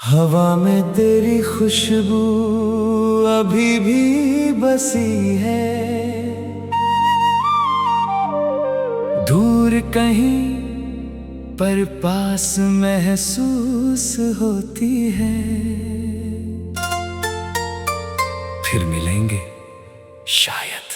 हवा में तेरी खुशबू अभी भी बसी है, दूर कहीं पर पास महसूस होती है। फिर मिलेंगे शायद।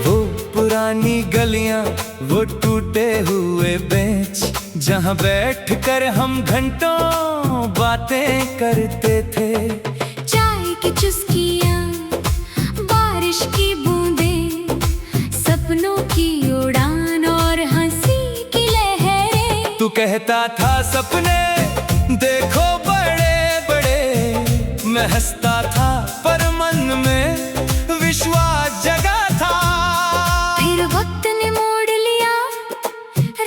वो पुरानी गलियां, वो टूटे हुए बेंच, जहां बैठ कर हम घंटों बातें करते थे। चाय की चुस्कियां, बारिश की बूंदें, सपनों की उड़ान और हंसी की लहरें। तू कहता था सपने देखो बड़े बड़े, मैं हंसता था पर मन में विश्वास जगा था। फिर वक्त ने मोड़ लिया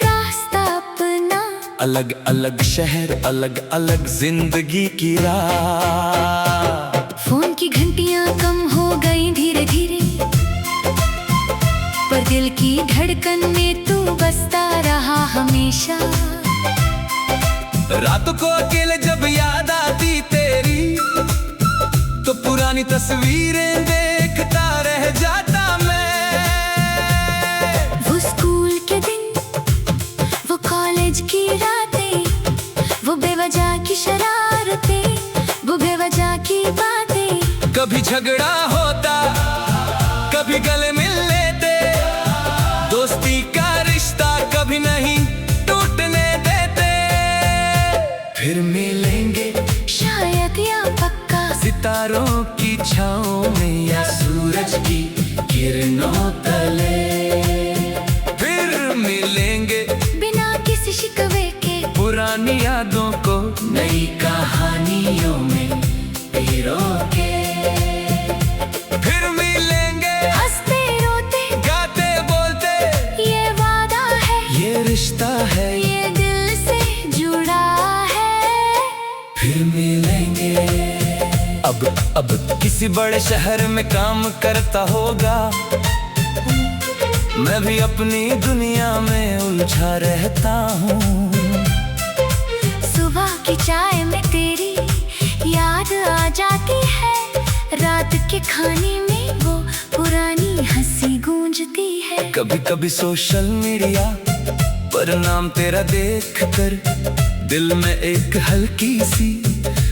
रास्ता अपना, अलग अलग शहर, अलग अलग जिंदगी की राह। फोन की घंटियां कम हो गई धीरे धीरे, पर दिल की धड़कन में तू बसता रहा हमेशा। रातों को अकेले जब याद आती तेरी, तो पुरानी तस्वीरें देखता रह जाता मैं। वो स्कूल के दिन, वो कॉलेज की रातें, वो बेवजह की शरारतें, वो बेवजह की बातें। कभी झगड़ा होता, कभी गले मिल लेते, दोस्ती का रिश्ता कभी नहीं टूटने देते। फिर मिलेंगे शायद या पक्का, सितारों की छाँव में या सूरज की किरणों तले। फिर मिलेंगे बिना किसी शिकवे के, पुरानी यादों को नई कहानियों में पिरो के। फिर मिलेंगे हंसते रोते, गाते बोलते, ये वादा है, ये रिश्ता है, ये दिल से जुड़ा है। फिर मिलेंगे। अब किसी बड़े शहर में काम करता होगा, मैं भी अपनी दुनिया में उलझा रहता हूँ। सुबह की चाय में तेरी याद आ जाती है, रात के खाने में वो पुरानी हंसी गूंजती है। कभी कभी सोशल मीडिया पर नाम तेरा देखकर दिल में एक हल्की सी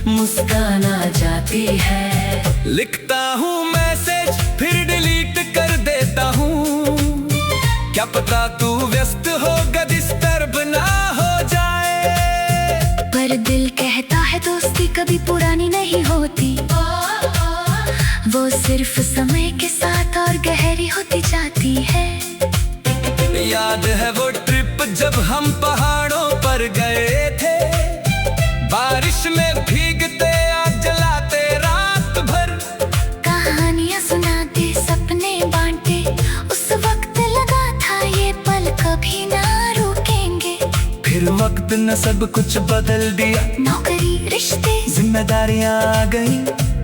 मुस्कान आ जाती है। लिखता हूँ मैसेज फिर डिलीट कर देता हूँ, क्या पता तू व्यस्त होगा, डिस्टर्ब ना हो जाए। पर दिल कहता है दोस्ती कभी पुरानी नहीं होती, वो सिर्फ समय के साथ और गहरी होती जाती है। याद है वो ट्रिप जब हम पहाड़ों पर गए थे, बारिश में भीगते आग जलाते रात भर। कहानियां सुनाते, सपने बांटे, उस वक्त लगा था ये पल कभी ना रुकेंगे। फिर वक्त ने सब कुछ बदल दिया, नौकरी, रिश्ते, जिम्मेदारियां आ गई,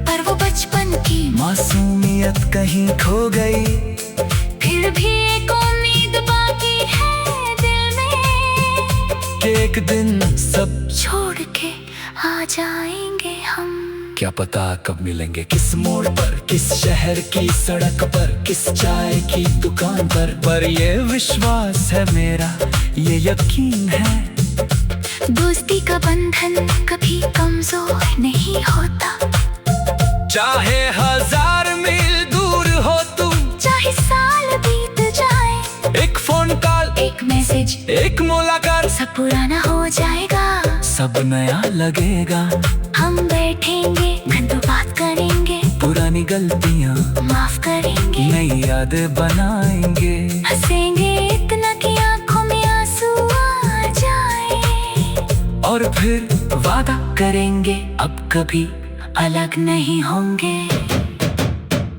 पर वो बचपन की मासूमियत कहीं खो गई। फिर भी एक उम्मीद बाकी है दिल में, कि एक दिन सब छोड़ के आ जाएंगे हम। क्या पता कब मिलेंगे, किस मोड़ पर, किस शहर की सड़क पर, किस चाय की दुकान पर ये विश्वास है मेरा, ये यकीन है। दोस्ती का बंधन कभी कमजोर नहीं होता, चाहे 1000 मील दूर हो तुम, चाहे साल बीत जाए, एक फोन कॉल, एक मैसेज, एक मुलाकात, सब पुराना हो जाएगा, सब नया लगेगा। हम बैठेंगे, घंटों बात करेंगे, पुरानी गलतियाँ माफ करेंगे, नई यादें बनाएंगे, हंसेंगे इतना कि आंखों में आंसू आ जाए। और फिर वादा करेंगे अब कभी अलग नहीं होंगे।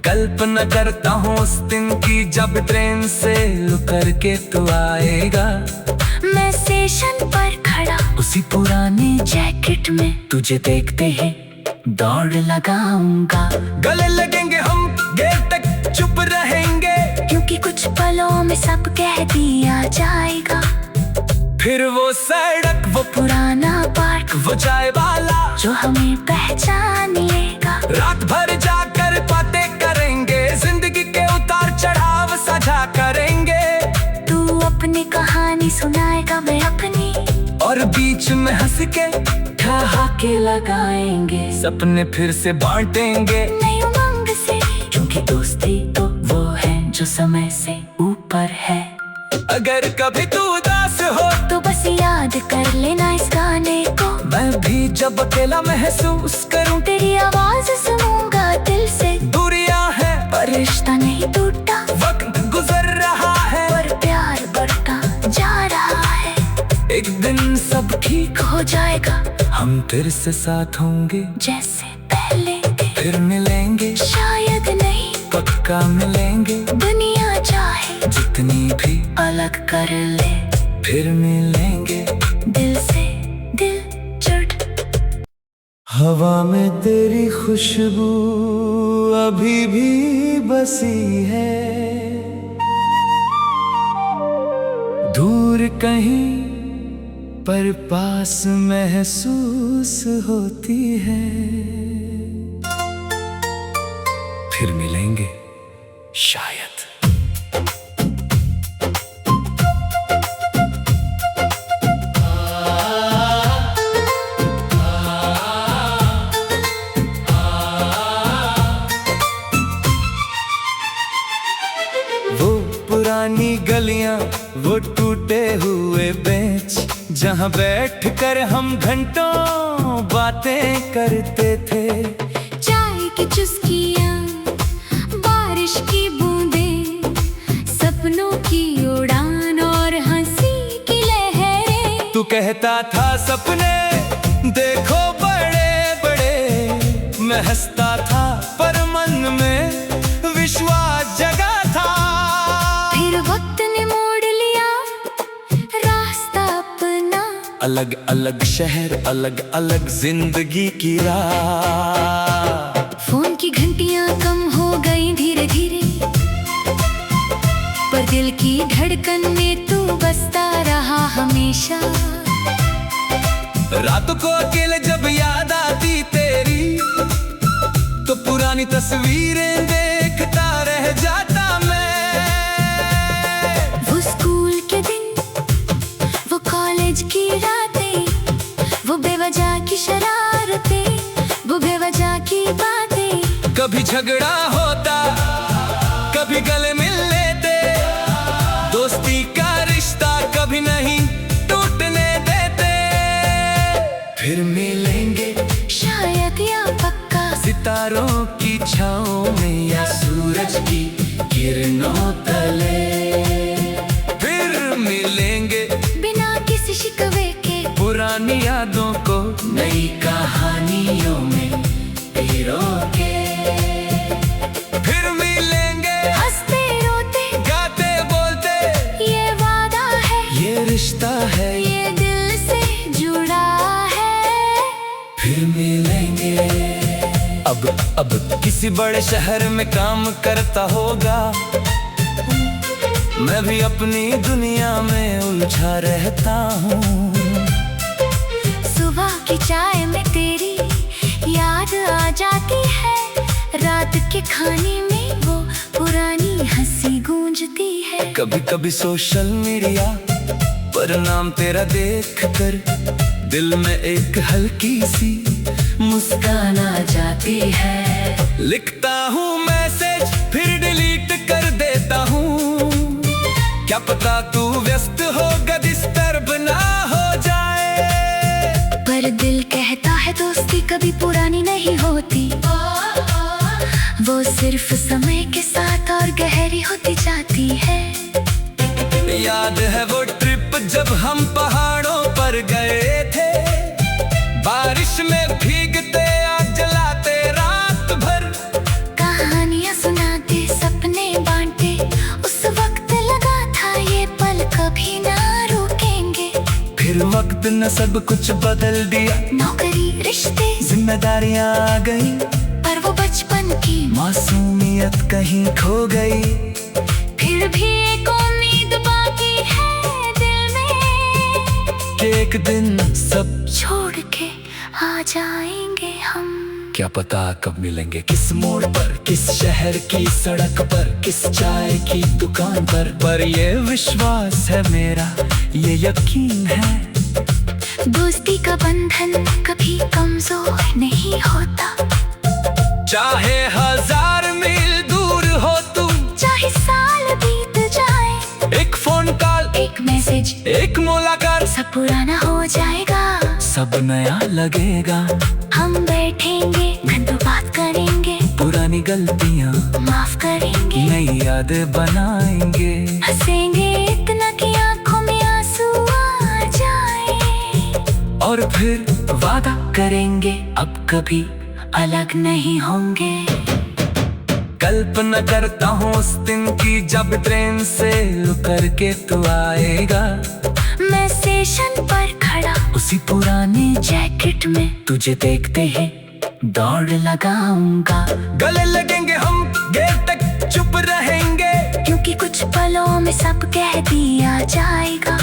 कल्पना करता हूँ उस दिन की जब ट्रेन से उतर के तू आएगा, मैं स्टेशन पर खड़ा खड़ा उसी पुराने जैकेट में, तुझे देखते ही दौड़ लगाऊंगा। गले लगेंगे हम, देर तक चुप रहेंगे, क्योंकि कुछ पलों में सब कह दिया जाएगा। फिर वो सड़क, वो पुराना पार्क, वो चाय वाला जो हमें पहचान लेगा। रात भर जाकर बातें करेंगे, जिंदगी के उतार चढ़ाव साझा करेंगे। तू अपनी कहानी सुनाएगा, मैं अपनी, और बीच में हंस के ठहाके लगाएंगे। सपने फिर से बांटेंगे नई उमंग से, क्योंकि दोस्ती तो वो है जो समय से ऊपर है। अगर कभी तू उदास हो तो बस याद कर लेना इस गाने को। मैं भी जब अकेला महसूस करूं, तेरी आवाज सुनूंगा दिल से। दूरियां हैं पर रिश्ता नहीं टूटा, वक्त गुजर रहा है, पर प्यार बढ़ता जा रहा है। एक दिन सब ठीक हो जाएगा, हम फिर से साथ होंगे जैसे पहले थे। फिर मिलेंगे, शायद नहीं पक्का मिलेंगे। दुनिया चाहे जितनी भी अलग कर ले, फिर मिलेंगे दिल से दिल जुड़। हवा में तेरी खुशबू अभी भी बसी है, दूर कहीं पर पास महसूस होती है। फिर मिलेंगे शायद। वो पुरानी गलियां, वो टूटे हुए बेंच, जहां बैठ कर हम घंटों बातें करते थे। चाय की चुस्कियां, बारिश की बूंदें, सपनों की उड़ान और हंसी की लहरें। तू कहता था सपने देखो बड़े बड़े, मैं हंसता था पर मन में विश्वास जगा था। फिर वक्त ने मोड़ लिया रास्ता अपना, अलग अलग शहर, अलग अलग जिंदगी की राह। फोन की घंटियां कम हो गई धीरे धीरे, पर दिल की धड़कन में तू बसता रहा हमेशा। रातों को अकेले जब याद आती तेरी, तो पुरानी तस्वीरें देखता रह जाता मैं। वो स्कूल के दिन, वो कॉलेज की रातें, वो बेवजह की शरारतें, वो बेवजह की बातें। कभी झगड़ा होता, कभी गले मिल लेते, दोस्ती का रिश्ता कभी नहीं टूटने देते। फिर मिलेंगे शायद या पक्का, सितारों की छाँव में या सूरज की किरणों तले। फिर मिलेंगे बिना किसी शिकवे के, पुरानी यादों को नई कहानियों में पिरो के। फिर मिलेंगे हंसते रोते, गाते बोलते, ये वादा है, ये रिश्ता है, ये दिल से जुड़ा है। फिर मिलेंगे। अब किसी बड़े शहर में काम करता होगा, मैं भी अपनी दुनिया में उलझा रहता हूँ। सुबह की चाय में तेरी याद आ जाती है, रात के खाने में वो पुरानी हंसी गूंजती है। कभी कभी सोशल मीडिया पर नाम तेरा देख कर दिल में एक हल्की सी मुस्कान आ जाती है। लिखता हूँ मैसेज फिर डिलीट कर देता हूँ, क्या पता तू व्यस्त होगा, डिस्टर्ब ना हो जाए। पर दिल कहता है दोस्ती कभी पुरानी नहीं होती, वो सिर्फ समय के साथ और गहरी होती जाती है। याद है वो ट्रिप जब हम पहाड़ों पर गए थे, बारिश में भीगते आग जलाते रात भर, कहानियां सुनाते सपने बांटे, वक्त लगा था ये पल कभी ना रुकेंगे। फिर वक्त न सब कुछ बदल दिया। नौकरी, रिश्ते, जिम्मेदारियां आ गई, पर वो बचपन की मासूमियत कहीं खो गई। फिर भी एक उम्मीद बाकी है दिल में कि एक दिन सब छोड़ के आ जाएंगे हम। क्या पता कब मिलेंगे, किस मोड़ पर, किस शहर की सड़क पर, किस चाय की दुकान पर ये विश्वास है मेरा, ये यकीन है। दोस्ती का बंधन कभी कमजोर नहीं होता, चाहे 1000 मील दूर हो तुम, चाहे साल बीत जाए, एक फोन कॉल, एक मैसेज, एक मुलाकात, सब पुराना हो जाएगा, सब नया लगेगा। हम बैठेंगे, घंटों बात करेंगे, पुरानी गलतियां माफ करेंगे, नई यादें बनाएंगे, हंसेंगे इतना कि आंखों में आंसू आ जाए, और फिर वादा करेंगे अब कभी अलग नहीं होंगे। कल्पना करता हूँ उस दिन की जब ट्रेन से उतर के तू आएगा, मैं स्टेशन पर खड़ा उसी पुरानी जैकेट में, तुझे देखते ही दौड़ लगाऊंगा। गले लगेंगे हम, देर तक चुप रहेंगे, क्योंकि कुछ पलों में सब कह दिया जाएगा।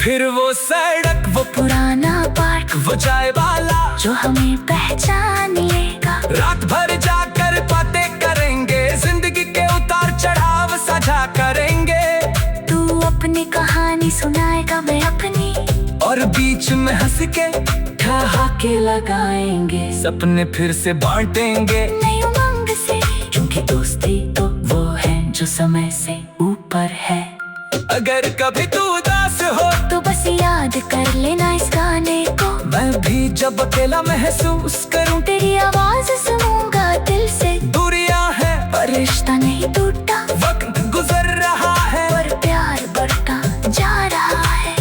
फिर वो सड़क, वो पुराना पार्क, वो चाय वाला जो हमें पहचान लेगा। रात भर जाकर बातें करेंगे, जिंदगी के उतार चढ़ाव साझा करेंगे। तू अपनी कहानी सुनाएगा, मैं अपनी, और बीच में हंस के ठहाके लगाएंगे, सपने फिर से बांटेंगे नई उमंग से, क्योंकि दोस्ती तो वो है जो समय से ऊपर है। अगर कभी तू उदास हो तो बस याद कर लेना इस गाने को, मैं भी जब अकेला महसूस करूं, तेरी आवाज सुनूंगा दिल से। दूरियां हैं पर रिश्ता नहीं टूटा, वक्त गुजर रहा है, पर प्यार बढ़ता जा रहा है।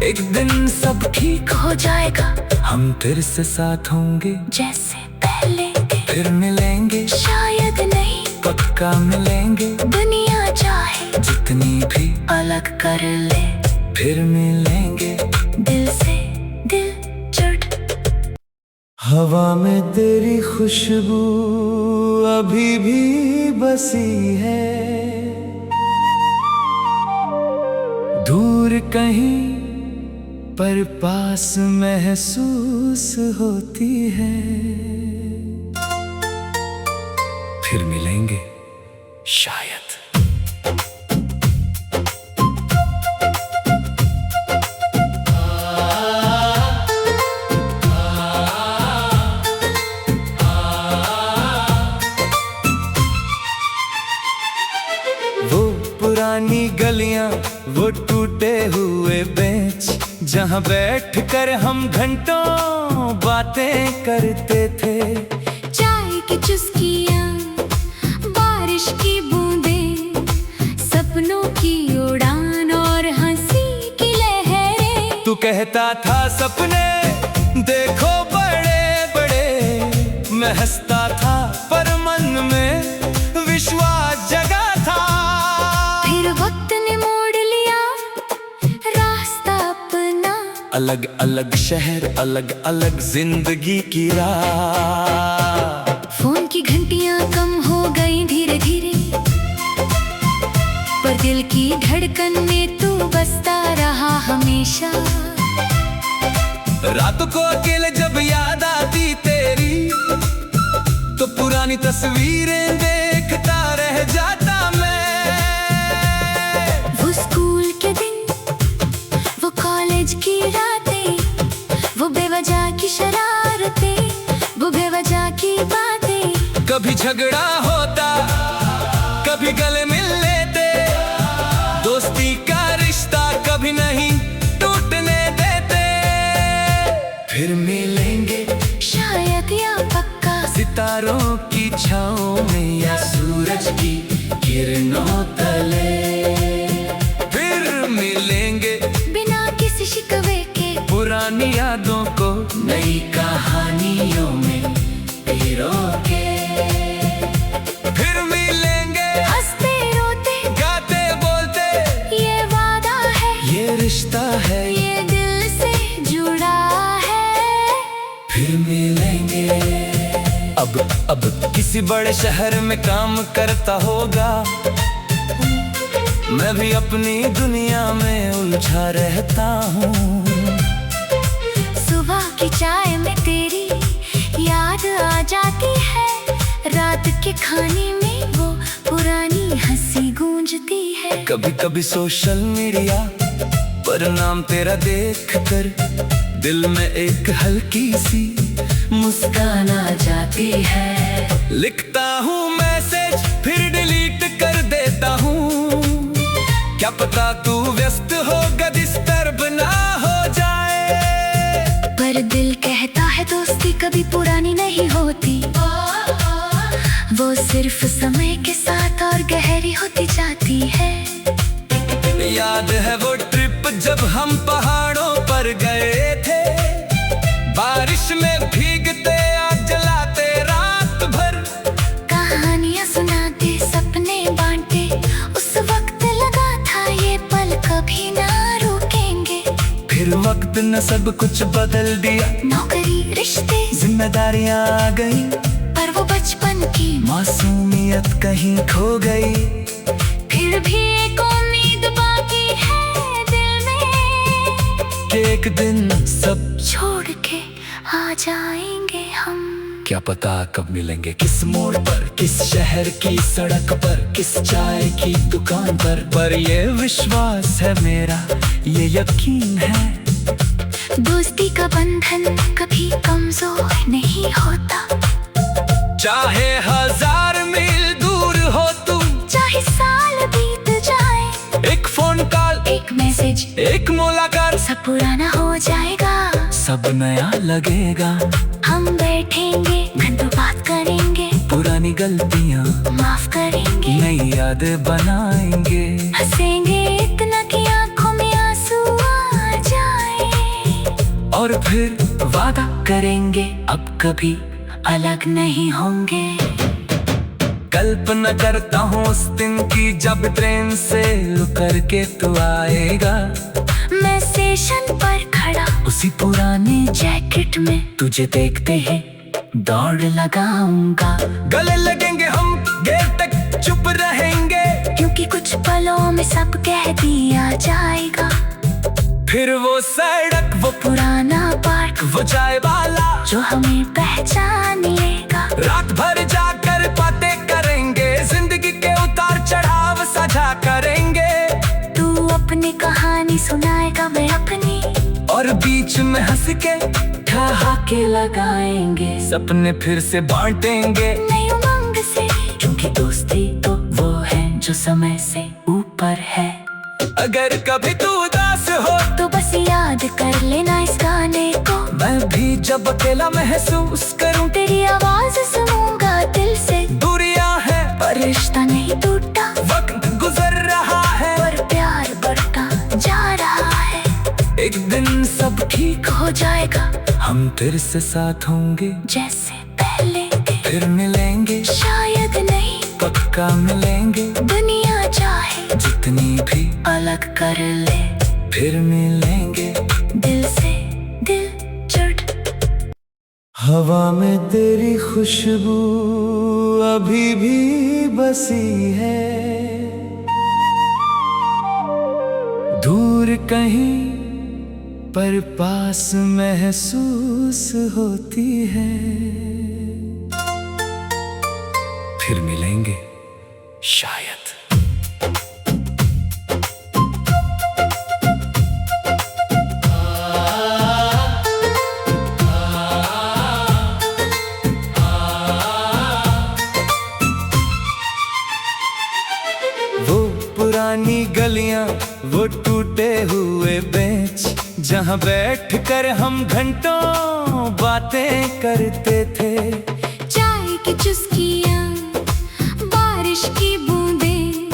एक दिन सब ठीक हो जाएगा, हम फिर से साथ होंगे जैसे पहले थे। फिर मिलेंगे, शायद नहीं पक्का मिलेंगे, दुनिया चाहे जितनी भी अलग कर ले, फिर मिलेंगे दिल से दिल जुड़। हवा में तेरी खुशबू अभी भी बसी है, दूर कहीं पर पास महसूस होती है। फिर मिलेंगे शायद। वो पुरानी गलियां, वो टूटे हुए बेंच, जहां बैठ कर हम घंटों बातें करते थे। चाय की चुस्कियां, बारिश की बूंदें, सपनों की उड़ान और हंसी की लहरें। तू कहता था सपने देखो बड़े बड़े, मैं हंसता था पर मन में विश्वास जगा था। फिर वक्त ने मोड़ लिया रास्ता अपना, अलग अलग शहर, अलग अलग जिंदगी की राह। फोन की घंटियां कम हो गई धीरे धीरे, पर दिल की धड़कन में तू बसता रहा हमेशा। रातों को अकेले जब याद आती तेरी, तो पुरानी तस्वीरें देखता रह जाता मैं। वो स्कूल के दिन, वो कॉलेज की रातें, वो बेवजह की शरारतें, वो बेवजह की बातें। कभी झगड़ा होता, कभी गले मिल लेते, दोस्ती का रिश्ता कभी नहीं टूटने देते। फिर मिलेंगे शायद या पक्का, सितारों की छाँव में या सूरज की किरणों तले। फिर मिलेंगे बिना किसी शिकवे के, पुरानी यादों को नई कहानियों में पिरो के। फिर मिलेंगे हंसते रोते, गाते बोलते, ये वादा है, ये रिश्ता है, ये दिल से देंगे। अब किसी बड़े शहर में काम करता होगा, मैं भी अपनी दुनिया में उलझा रहता हूँ। सुबह की चाय में तेरी याद आ जाती है, रात के खाने में वो पुरानी हंसी गूंजती है। कभी कभी सोशल मीडिया पर नाम तेरा देखकर दिल में एक हल्की सी मुस्कान आ जाती है। लिखता हूँ मैसेज फिर डिलीट कर देता हूँ, क्या पता तू व्यस्त होगा, डिस्टर्ब ना हो जाए। पर दिल कहता है दोस्ती कभी पुरानी नहीं होती, वो सिर्फ समय के साथ और गहरी होती जाती है। याद है वो ट्रिप जब हम पहाड़ों पर गए थे, बारिश में भीगते आग जलाते रात भर, कहानियां सुनाते सपने बांटे, उस वक्त लगा था ये पल कभी ना रुकेंगे। फिर वक्त ने सब कुछ बदल दिया, नौकरी रिश्ते जिम्मेदारियां आ गई, पर वो बचपन की मासूमियत कहीं खो गई। फिर भी एक उम्मीद बाकी है दिल में, कि एक दिन सब छोड़ के आ जाएंगे हम। क्या पता कब मिलेंगे, किस मोड़ पर, किस शहर की सड़क पर, किस चाय की दुकान पर ये विश्वास है मेरा, ये यकीन है। दोस्ती का बंधन कभी कमजोर नहीं होता, चाहे 1000 मील दूर हो तुम, चाहे साल बीत जाए, एक फोन कॉल, एक मैसेज, एक मुलाकात, सब पुराना हो जाएगा, सब नया लगेगा। हम बैठेंगे घंटों बात करेंगे, पुरानी गलतियाँ माफ करेंगे, नई यादें बनाएंगे, हंसेंगे इतना कि आंखों में आंसू आ जाए, और फिर वादा करेंगे अब कभी अलग नहीं होंगे। कल्पना करता हूँ उस दिन की जब ट्रेन से उतर के तू आएगा, मैं स्टेशन पर खड़ा उसी पुरानी जैकेट में तुझे देखते ही दौड़ लगाऊंगा। गले लगेंगे हम, गेट तक चुप रहेंगे, क्योंकि कुछ पलों में सब कह दिया जाएगा। फिर वो सड़क, वो पुराना पार्क, वो चाय वाला जो हमें पहचान लेगा, रात भर जाकर बातें करेंगे, जिंदगी के उतार चढ़ाव साझा करेंगे। तू अपनी कहानी सुनाएगा, मैं अपनी, और बीच में हंस के ठहाके लगाएंगे, सपने फिर से बांटेंगे नई उमंग से, क्योंकि दोस्ती तो वो है जो समय से ऊपर है। अगर कभी तू उदास हो तो बस याद कर लेना इस गाने को, मैं भी जब अकेला महसूस करूं, तेरी आवाज सुनूंगा दिल से। दूरियां हैं पर रिश्ता नहीं टूटा, वक्त गुजर रहा है, पर प्यार बढ़ता जा रहा है। एक दिन सब ठीक हो जाएगा, हम फिर से साथ होंगे जैसे पहले थे, फिर मिलेंगे, शायद नहीं पक्का मिलेंगे। दुनिया चाहे जितनी भी अलग कर ले, फिर मिलेंगे, दिल से दिल जुड़। हवा में तेरी खुशबू अभी भी बसी है, दूर कहीं पर पास महसूस होती है। फिर मिलेंगे शायद। वो पुरानी गलियां, वो टूटे हुए बेंच, जहां बैठ कर हम घंटों बातें करते थे। चाय की चुस्कियां, बारिश की बूंदें,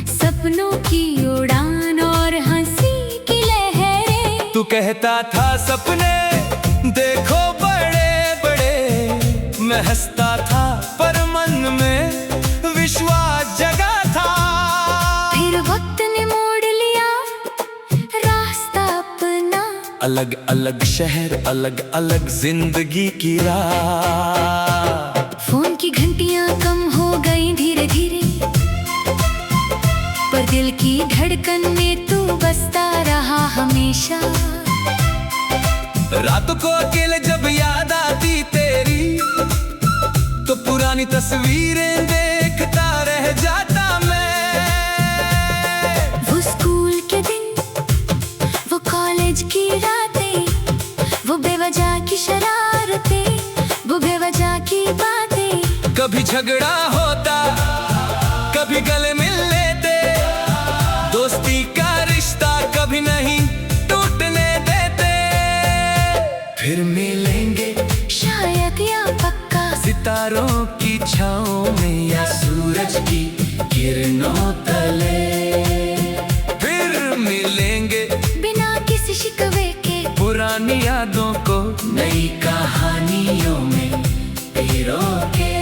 सपनों की उड़ान और हंसी की लहरें। तू कहता था सपने देखो बड़े बड़े, मैं हंसता था पर मन में विश्वास जगा था। फिर वक्त ने मोड़ लिया रास्ता अपना, अलग अलग शहर, अलग अलग जिंदगी की राह। फोन की घंटियां कम हो गई धीरे धीरे, पर दिल की धड़कन में तू बसता रहा हमेशा। रातों को अकेले जब याद आती तेरी, तो पुरानी तस्वीरें देखता रह जाता मैं। वो स्कूल के दिन, वो कॉलेज की रातें, वो बेवजह की शरारतें, वो बेवजह की बातें। कभी झगड़ा होता, कभी गले मिल लेते, दोस्ती का रिश्ता कभी नहीं टूटने देते। फिर मिलेंगे शायद या पक्का, सितारों की छाँव में या सूरज की किरणों तले। फिर मिलेंगे बिना किसी शिकवे के, पुरानी यादों को नई कहानियों में पिरो के।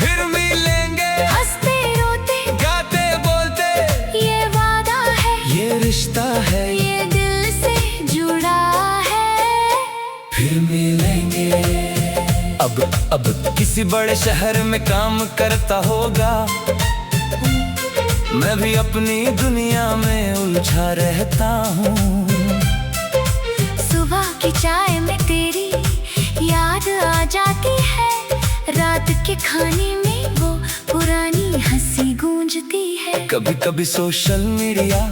फिर मिलेंगे हंसते रोते, गाते बोलते, ये वादा है, ये रिश्ता है, ये दिल से जुड़ा है। फिर मिलेंगे। अब किसी बड़े शहर में काम करता होगा, मैं भी अपनी दुनिया में उलझा रहता हूँ। सुबह की चाय में तेरी याद आ जाती है, रात के खाने में वो पुरानी हंसी गूंजती है। कभी कभी सोशल मीडिया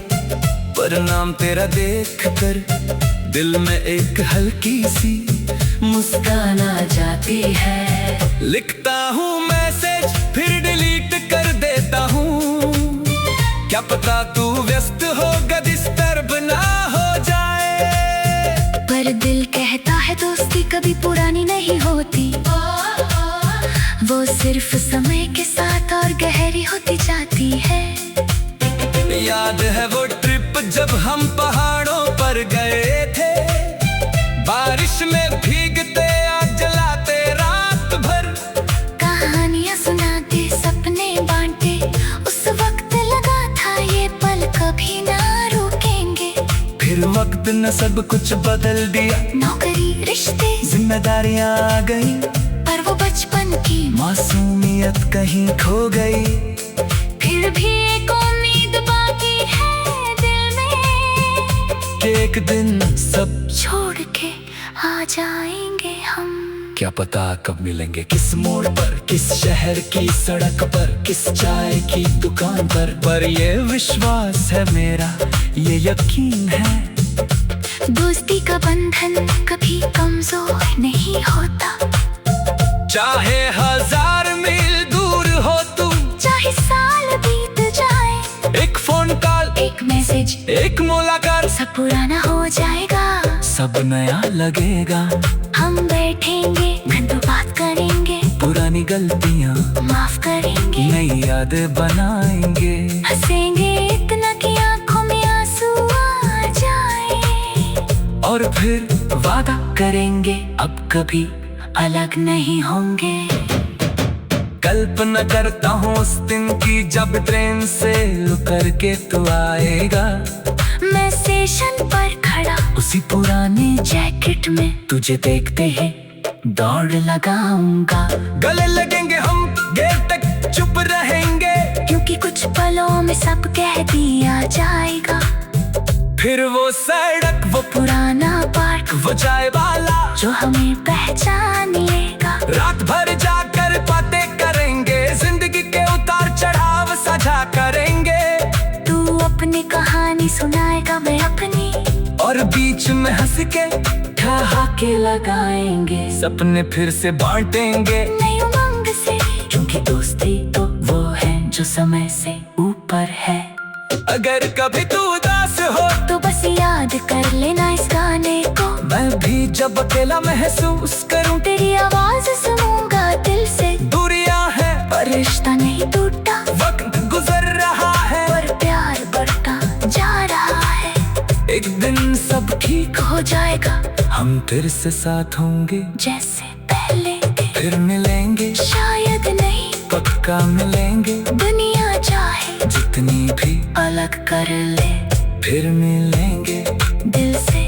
पर नाम तेरा देखकर दिल में एक हल्की सी मुस्कान आ जाती है। लिखता हूँ मैसेज फिर डिलीट कर देता हूँ, क्या पता तू व्यस्त होगा, डिस्टर्ब ना हो जाए। पर दिल कहता है दोस्ती कभी पुरानी नहीं होती, वो सिर्फ समय के साथ और गहरी होती जाती है। याद है वो ट्रिप जब हम पहाड़ों पर गए थे, बारिश में भीगते आग जलाते रात भर, कहानियां सुनाते सपने बांटे, उस वक्त लगा था ये पल कभी ना रुकेंगे। फिर वक्त ने सब कुछ बदल दिया, नौकरी रिश्ते जिम्मेदारियां आ गई, पर वो बचपन की मासूमियत कहीं खो गई। फिर भी एक उम्मीद बाकी है दिल में, कि एक दिन सब छोड़ के आ जाएंगे हम। क्या पता कब मिलेंगे, किस मोड़ पर, किस शहर की सड़क पर, किस चाय की दुकान पर ये विश्वास है मेरा, ये यकीन है। दोस्ती का बंधन कभी कमजोर नहीं होता, चाहे 1000 मील दूर हो तुम, चाहे साल बीत जाए, एक फोन कॉल, एक मैसेज, एक मुलाकात, सब पुराना हो जाएगा, सब नया लगेगा। हम बैठेंगे, घंटों बात करेंगे, पुरानी गलतियां माफ करेंगे, नई यादें बनाएंगे, हंसेंगे इतना कि आंखों में आंसू आ जाए, और फिर वादा करेंगे अब कभी अलग नहीं होंगे। कल्पना करता हूँ उस दिन की जब ट्रेन से उतर के तू आएगा, मैं स्टेशन पर खड़ा उसी पुराने जैकेट में, तुझे देखते ही दौड़ लगाऊंगा। गले लगेंगे हम, गेट तक चुप रहेंगे, क्योंकि कुछ पलों में सब कह दिया जाएगा। फिर वो सड़क, वो पुराना पार्क, वो चाय वाला जो हमें पहचान लेगा। रात भर जाकर बातें करेंगे, जिंदगी के उतार चढ़ाव साझा करेंगे। तू अपनी कहानी सुनाएगा, मैं अपनी, और बीच में हंस के ठहाके लगाएंगे, सपने फिर से बांटेंगे नई उमंग से, क्योंकि दोस्ती तो वो है जो समय से ऊपर है। अगर कभी तू उदास हो तो बस याद कर लेना इस गाने को, मैं भी जब अकेला महसूस करूं, तेरी आवाज सुनूंगा दिल से। दूरियां हैं पर रिश्ता नहीं टूटा, वक्त गुजर रहा है, पर प्यार बढ़ता जा रहा है। एक दिन सब ठीक हो जाएगा, हम फिर से साथ होंगे जैसे पहले थे। फिर मिलेंगे, शायद नहीं पक्का मिलेंगे, दुनिया चाहे जितनी भी अलग कर ले। फिर मिलेंगे दिल से